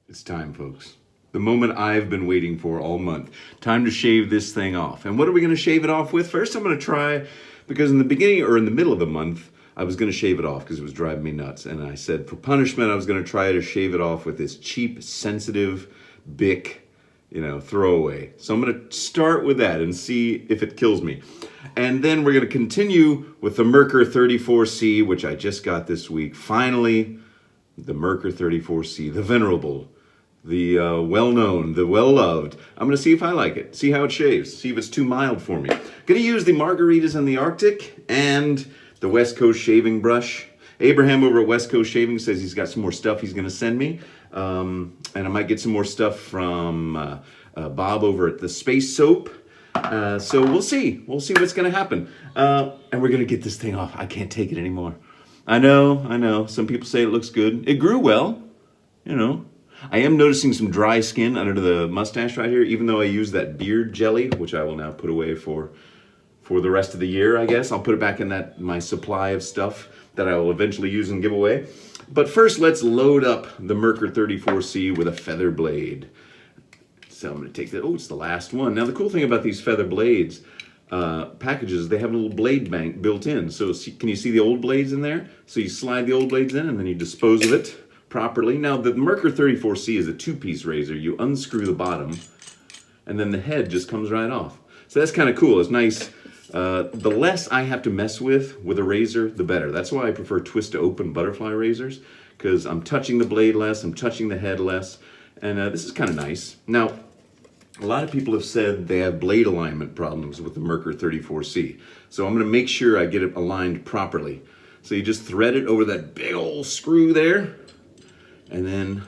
It's time, folks. The moment I've been waiting for all month. Time to shave this thing off. And what are we going to shave it off with? First, I'm going to try, because in the beginning or in the middle of the month, I was going to shave it off because it was driving me nuts. And I said for punishment, I was going to try to shave it off with this cheap, sensitive Bic, throwaway. So I'm going to start with that and see if it kills me. And then we're going to continue with the Merkur 34C, which I just got this week. Finally, the Merkur 34C, the venerable, the well-known, the well-loved. I'm going to see if I like it, see how it shaves, see if it's too mild for me. Going to use the margaritas in the Arctic and the West Coast shaving brush. Abraham over at West Coast Shaving says he's got some more stuff he's going to send me. And I might get some more stuff from Bob over at the Space Soap. So we'll see. We'll see what's going to happen. And we're going to get this thing off. I can't take it anymore. I know. Some people say it looks good. It grew well, I am noticing some dry skin under the mustache right here, even though I use that beard jelly, which I will now put away for the rest of the year, I guess. I'll put it back in my supply of stuff that I will eventually use and give away. But first, let's load up the Merkur 34C with a feather blade. So I'm going to take that. Oh, it's the last one. Now, the cool thing about these feather blades packages, they have a little blade bank built in. So can you see the old blades in there? So you slide the old blades in and then you dispose of it properly. Now, the Merkur 34C is a two-piece razor. You unscrew the bottom and then the head just comes right off. So that's kind of cool. It's nice. The less I have to mess with a razor, the better. That's why I prefer twist-to-open butterfly razors, because I'm touching the blade less, I'm touching the head less, and this is kind of nice. Now, a lot of people have said they have blade alignment problems with the Merkur 34C, so I'm going to make sure I get it aligned properly. So you just thread it over that big old screw there, and then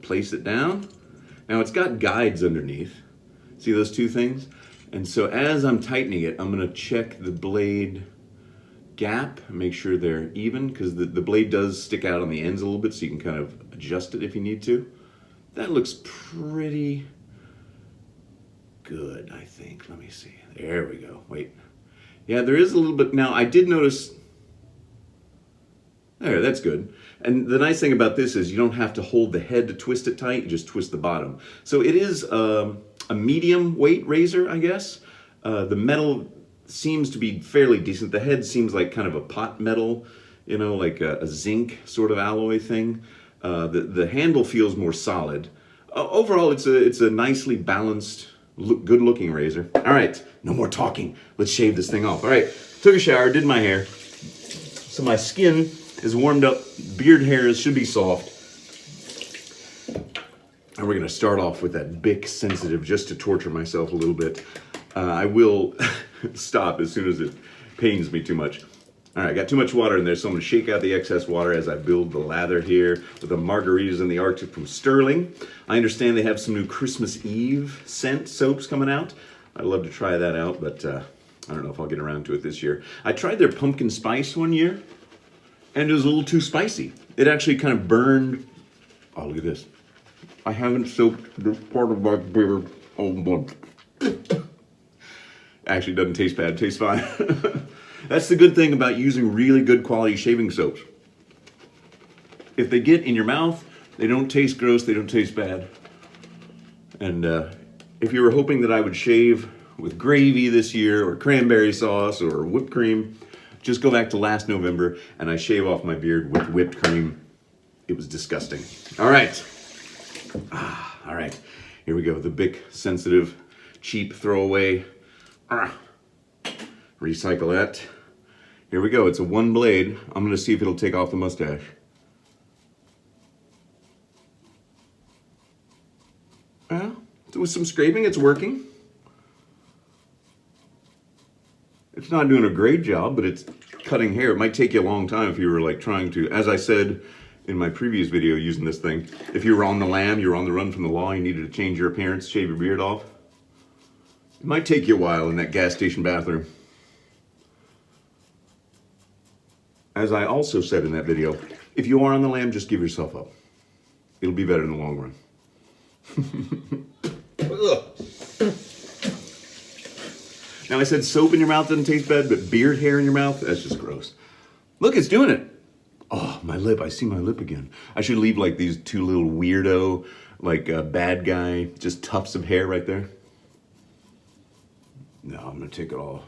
place it down. Now, it's got guides underneath. See those two things? And so as I'm tightening it, I'm going to check the blade gap, make sure they're even, because the blade does stick out on the ends a little bit, so you can kind of adjust it if you need to. That looks pretty good, I think. Let me see. There we go. Wait. Yeah, there is a little bit. Now, I did notice. There, that's good. And the nice thing about this is you don't have to hold the head to twist it tight, you just twist the bottom. So it is a medium weight razor, I guess. The metal seems to be fairly decent. The head seems like kind of a pot metal, like a zinc sort of alloy thing. The handle feels more solid. Overall, it's a nicely balanced, good-looking razor. All right, no more talking. Let's shave this thing off. All right, took a shower, did my hair. So my skin is warmed up. Beard hairs should be soft. And we're going to start off with that Bic sensitive just to torture myself a little bit. I will stop as soon as it pains me too much. All right, I got too much water in there, so I'm going to shake out the excess water as I build the lather here with the margaritas in the Arctic from Sterling. I understand they have some new Christmas Eve scent soaps coming out. I'd love to try that out, but I don't know if I'll get around to it this year. I tried their pumpkin spice one year, and it was a little too spicy. It actually kind of burned. Oh, look at this. I haven't soaked this part of my beard all month. Actually, it doesn't taste bad. It tastes fine. That's the good thing about using really good quality shaving soaps. If they get in your mouth, they don't taste gross, they don't taste bad. And if you were hoping that I would shave with gravy this year, or cranberry sauce, or whipped cream, just go back to last November and I shave off my beard with whipped cream. It was disgusting. All right. All right. Here we go. The Bic sensitive, cheap throwaway. Recycle that. Here we go. It's a one blade. I'm going to see if it'll take off the mustache. Well, with some scraping, it's working. It's not doing a great job, but it's cutting hair. It might take you a long time if you were like trying to, as I said in my previous video using this thing, if you were on the lam, you were on the run from the law, you needed to change your appearance, shave your beard off. It might take you a while in that gas station bathroom. As I also said in that video, if you are on the lam, just give yourself up. It'll be better in the long run. Now, I said soap in your mouth doesn't taste bad, but beard hair in your mouth, that's just gross. Look, it's doing it. Oh, my lip. I see my lip again. I should leave like these two little weirdo, like bad guy, just tufts of hair right there. No, I'm gonna take it all.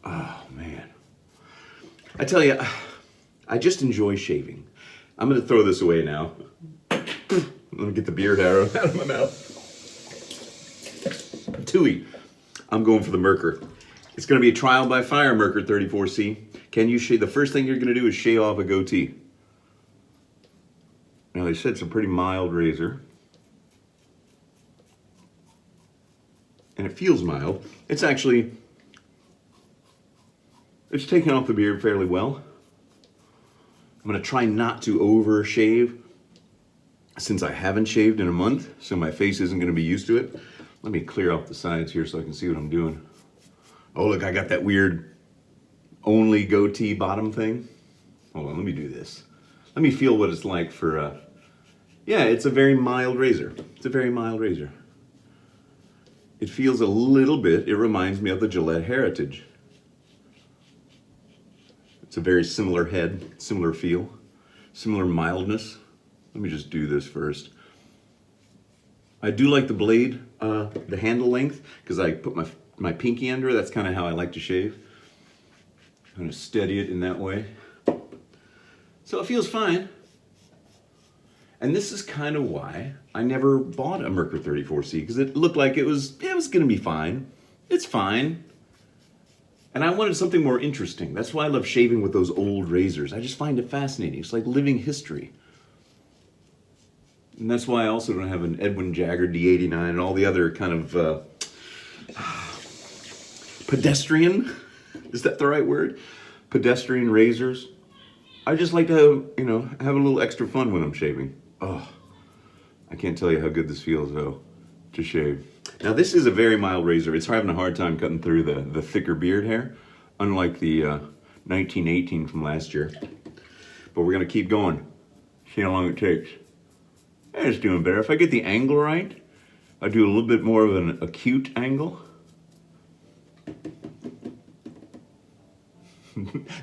Oh man. I tell you, I just enjoy shaving. I'm gonna throw this away now. Let me get the beard arrow out of my mouth. Tui, I'm going for the Merkur. It's gonna be a trial by fire, Merkur 34C. Can you shave? The first thing you're gonna do is shave off a goatee. Now they said it's a pretty mild razor. And it feels mild. It's taking off the beard fairly well. I'm gonna try not to over shave since I haven't shaved in a month, so my face isn't gonna be used to it. Let me clear off the sides here so I can see what I'm doing. Oh look, I got that weird only goatee bottom thing. Hold on, let me do this. Let me feel what it's like for, yeah, it's a very mild razor. It's a very mild razor. It feels a little bit, it reminds me of the Gillette Heritage. It's a very similar head, similar feel, similar mildness. Let me just do this first. I do like the blade, the handle length, because I put my pinky under it. That's kind of how I like to shave. I'm going to steady it in that way. So it feels fine. And this is kind of why I never bought a Merkur 34C, because it looked like it was going to be fine. It's fine. And I wanted something more interesting. That's why I love shaving with those old razors. I just find it fascinating. It's like living history. And that's why I also don't have an Edwin Jagger D89 and all the other kind of pedestrian, is that the right word? Pedestrian razors. I just like to, have a little extra fun when I'm shaving. Oh, I can't tell you how good this feels though, to shave. Now this is a very mild razor. It's having a hard time cutting through the thicker beard hair, unlike the 1918 from last year. But we're gonna keep going, see how long it takes. And it's doing better. If I get the angle right, I do a little bit more of an acute angle.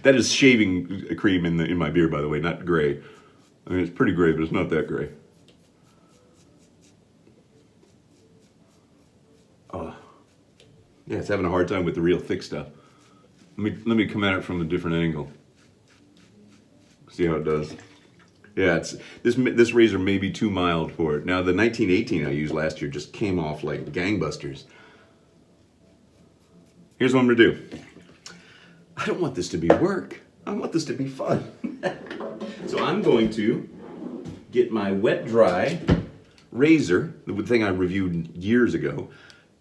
That is shaving cream in my beard, by the way, not gray. I mean, it's pretty gray, but it's not that gray. Yeah, it's having a hard time with the real thick stuff. Let me come at it from a different angle. See how it does. Yeah, this razor may be too mild for it. Now the 1918 I used last year just came off like gangbusters. Here's what I'm gonna do. I don't want this to be work. I want this to be fun. So I'm going to get my wet dry razor, the thing I reviewed years ago,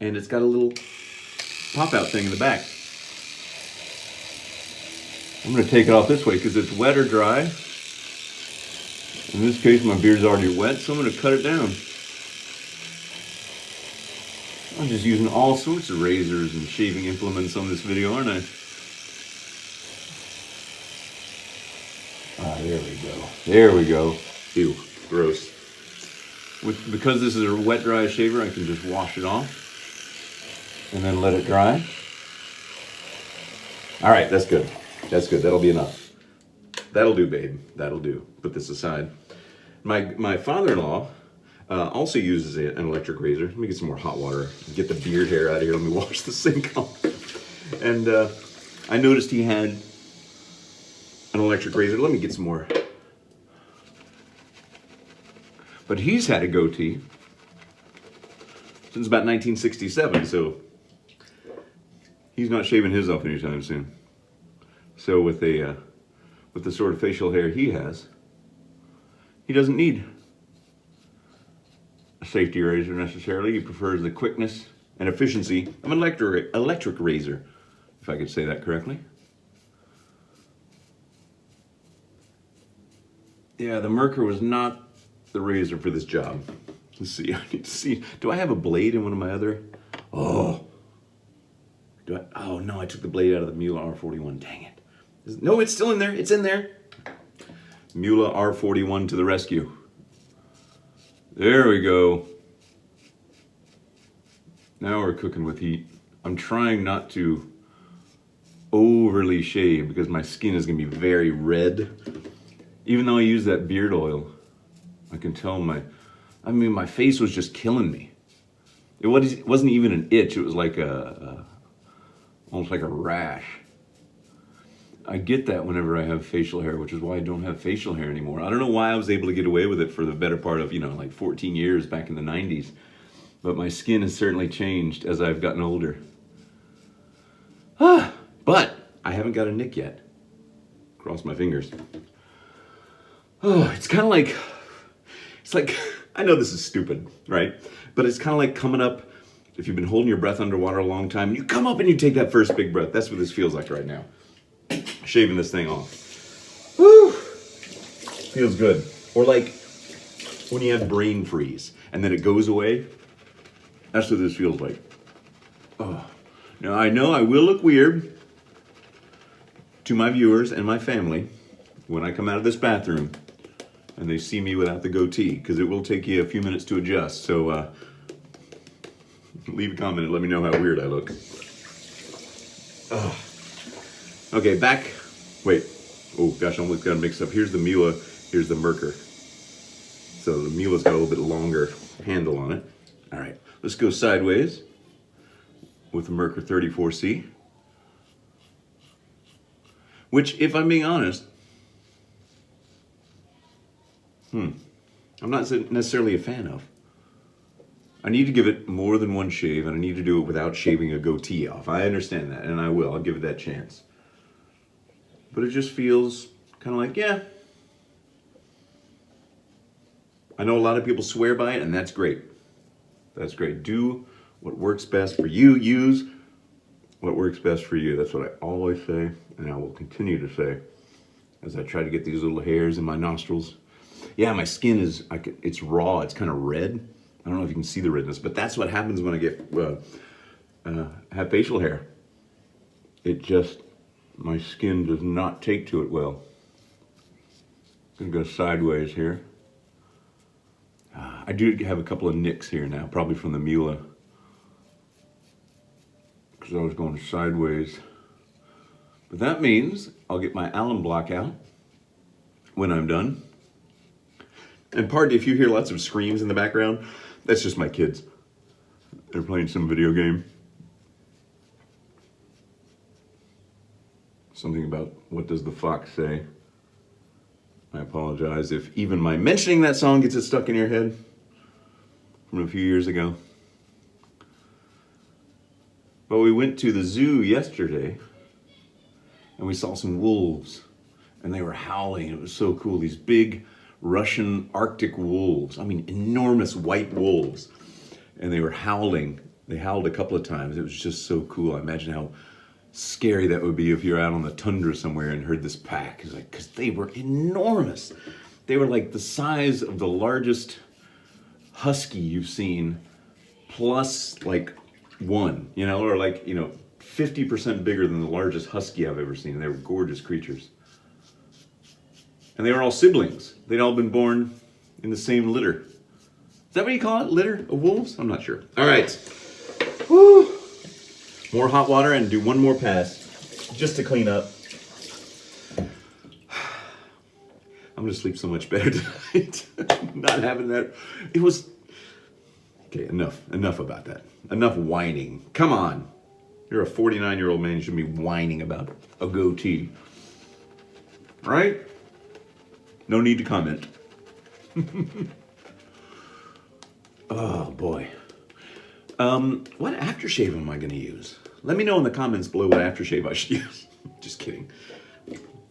and it's got a little pop-out thing in the back. I'm gonna take it off this way because it's wet or dry. In this case, my beard's already wet, so I'm gonna cut it down. I'm just using all sorts of razors and shaving implements on this video, aren't I? Ah, there we go. There we go. Ew, gross. Because this is a wet dry shaver, I can just wash it off and then let it dry. All right, that's good. That's good. That'll be enough. That'll do, babe. That'll do. Put this aside. My father-in-law also uses an electric razor. Let me get some more hot water. Get the beard hair out of here. Let me wash the sink off. And I noticed he had an electric razor. Let me get some more. But he's had a goatee since about 1967, so he's not shaving his off anytime soon. So with the sort of facial hair he has, he doesn't need a safety razor necessarily. He prefers the quickness and efficiency of an electric razor, if I could say that correctly. Yeah, the Merkur was not the razor for this job. Let's see, I need to see. Do I have a blade in one of my other? Oh. Oh no, I took the blade out of the Mula R41, dang it. No, it's still in there, it's in there. Mula R41 to the rescue. There we go. Now we're cooking with heat. I'm trying not to overly shave because my skin is gonna be very red. Even though I use that beard oil, I can tell my face was just killing me. It wasn't even an itch, it was like almost like a rash. I get that whenever I have facial hair, which is why I don't have facial hair anymore. I don't know why I was able to get away with it for the better part of, like 14 years back in the 90s. But my skin has certainly changed as I've gotten older. But I haven't got a nick yet. Cross my fingers. Oh, it's like, I know this is stupid, right? But it's kind of like coming up, if you've been holding your breath underwater a long time, and you come up and you take that first big breath. That's what this feels like right now. Shaving this thing off. Woo! Feels good. Or like when you have brain freeze and then it goes away. That's what this feels like. Oh. Now I know I will look weird to my viewers and my family when I come out of this bathroom and they see me without the goatee, because it will take you a few minutes to adjust. So leave a comment and let me know how weird I look. Okay, back. Wait. Oh gosh, I almost got mixed up. Here's the Mila, here's the Merkur. So the Mila's got a little bit longer handle on it. All right, let's go sideways with the Merkur 34C. Which, if I'm being honest, I'm not necessarily a fan of. I need to give it more than one shave, and I need to do it without shaving a goatee off. I understand that, and I will. I'll give it that chance. But it just feels kind of like, yeah. I know a lot of people swear by it, and that's great. That's great. Do what works best for you. Use what works best for you. That's what I always say, and I will continue to say as I try to get these little hairs in my nostrils. Yeah, my skin is, it's raw. It's kind of red. I don't know if you can see the redness, but that's what happens when I get have facial hair. It just, my skin does not take to it well. I'm gonna go sideways here. I do have a couple of nicks here now, probably from the Mila, because I was going sideways. But that means I'll get my alum block out when I'm done. And pardon if you hear lots of screams in the background, that's just my kids. They're playing some video game. Something about what does the fox say. I apologize if even my mentioning that song gets it stuck in your head from a few years ago. But we went to the zoo yesterday and we saw some wolves and they were howling. It was so cool. These big Russian Arctic wolves. I mean, enormous white wolves. And they were howling. They howled a couple of times. It was just so cool. I imagine how scary that would be if you're out on the tundra somewhere and heard this pack. It's like, because they were enormous. They were like the size of the largest husky you've seen, plus like one, or like, 50% bigger than the largest husky I've ever seen. They were gorgeous creatures. And they were all siblings. They'd all been born in the same litter. Is that what you call it? Litter of wolves? I'm not sure. All right. Woo. More hot water and do one more pass just to clean up. I'm gonna sleep so much better tonight. Not having that. It was, okay, enough about that. Enough whining. Come on. You're a 49-year-old man, you shouldn't be whining about a goatee. Right? No need to comment. Oh boy. What aftershave am I going to use? Let me know in the comments below what aftershave I should use. Just kidding.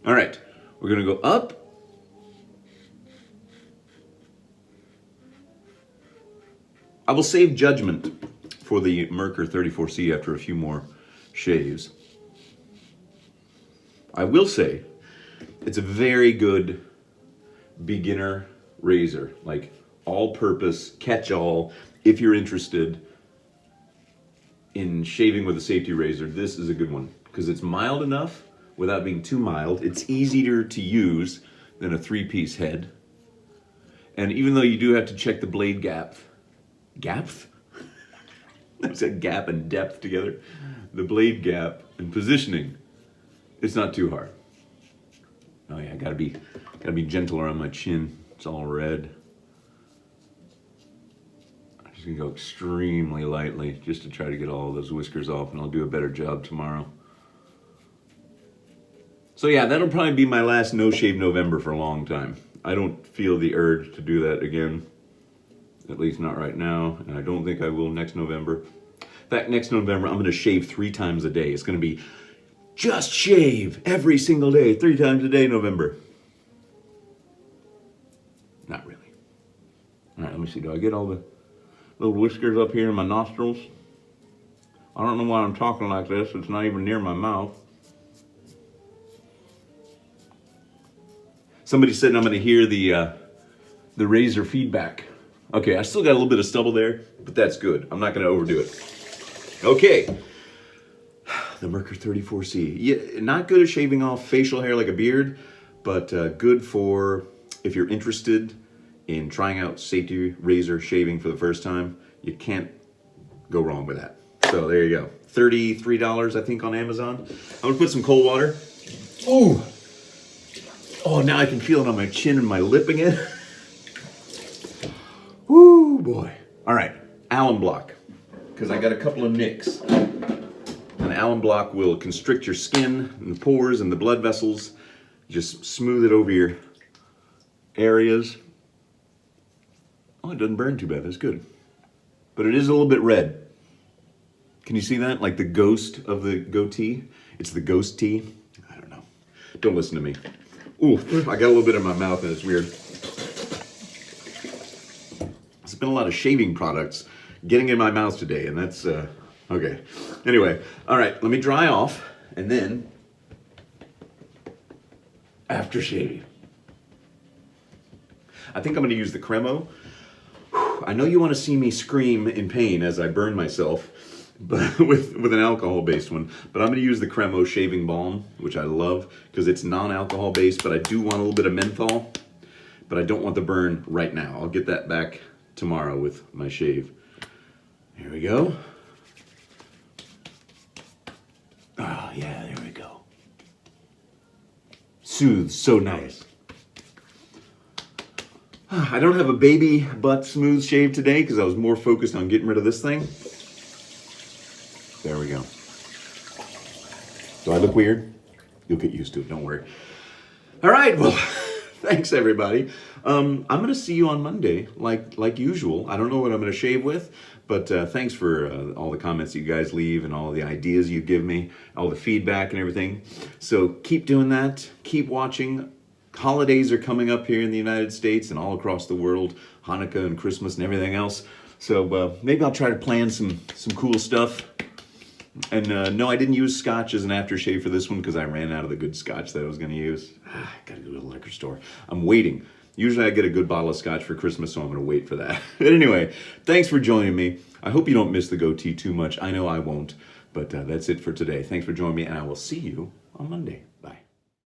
All right, we're going to go up. I will save judgment for the Merkur 34C after a few more shaves. I will say it's a very good beginner razor, like all-purpose, catch-all. If you're interested in shaving with a safety razor, this is a good one because it's mild enough without being too mild. It's easier to use than a three-piece head. And even though you do have to check the blade gap, I said gap and depth together. The blade gap and positioning It's not too hard. Oh yeah, gotta be gentler on my chin. It's all red. I'm just gonna go extremely lightly just to try to get all those whiskers off, and I'll do a better job tomorrow. So yeah, that'll probably be my last No Shave November for a long time. I don't feel the urge to do that again. At least not right now, and I don't think I will next November. In fact, next November, I'm gonna shave 3 times a day. It's gonna be just shave every single day, 3 times a day, November. Not really. All right, let me see. Do I get all the little whiskers up here in my nostrils? I don't know why I'm talking like this. It's not even near my mouth. Somebody said I'm going to hear the razor feedback. Okay, I still got a little bit of stubble there, but that's good. I'm not going to overdo it. Okay. The Merkur 34C. Yeah, not good at shaving off facial hair like a beard, but good for if you're interested in trying out safety razor shaving for the first time. You can't go wrong with that. So there you go. $33, I think, on Amazon. I'm going to put some cold water. Ooh. Oh, now I can feel it on my chin and my lip again. Woo, boy. All right, alum block, because I got a couple of nicks. An alum block will constrict your skin and the pores and the blood vessels. Just smooth it over your areas. Oh, it doesn't burn too bad. That's good. But it is a little bit red. Can you see that? Like the ghost of the goatee? It's the ghost tea. I don't know. Don't listen to me. Ooh, I got a little bit in my mouth and it's weird. There's been a lot of shaving products getting in my mouth today, and that's, okay. Anyway, all right, let me dry off, and then after shaving, I think I'm gonna use the Cremo. I know you wanna see me scream in pain as I burn myself, but with an alcohol-based one. But I'm gonna use the Cremo shaving balm, which I love because it's non-alcohol based, but I do want a little bit of menthol, but I don't want the burn right now. I'll get that back tomorrow with my shave. Here we go. Oh yeah, there we go. Soothes, so nice. I don't have a baby butt smooth shave today because I was more focused on getting rid of this thing. There we go. Do I look weird? You'll get used to it, don't worry. All right, well, thanks everybody. I'm gonna see you on Monday, like usual. I don't know what I'm gonna shave with, but thanks for all the comments you guys leave and all the ideas you give me, all the feedback and everything. So keep doing that, keep watching. Holidays are coming up here in the United States and all across the world, Hanukkah and Christmas and everything else. So maybe I'll try to plan some cool stuff. And no, I didn't use scotch as an aftershave for this one because I ran out of the good scotch that I was going to use. Gotta go to the liquor store. I'm waiting. Usually I get a good bottle of scotch for Christmas, so I'm going to wait for that. But anyway, thanks for joining me. I hope you don't miss the goatee too much. I know I won't. But that's it for today. Thanks for joining me, and I will see you on Monday.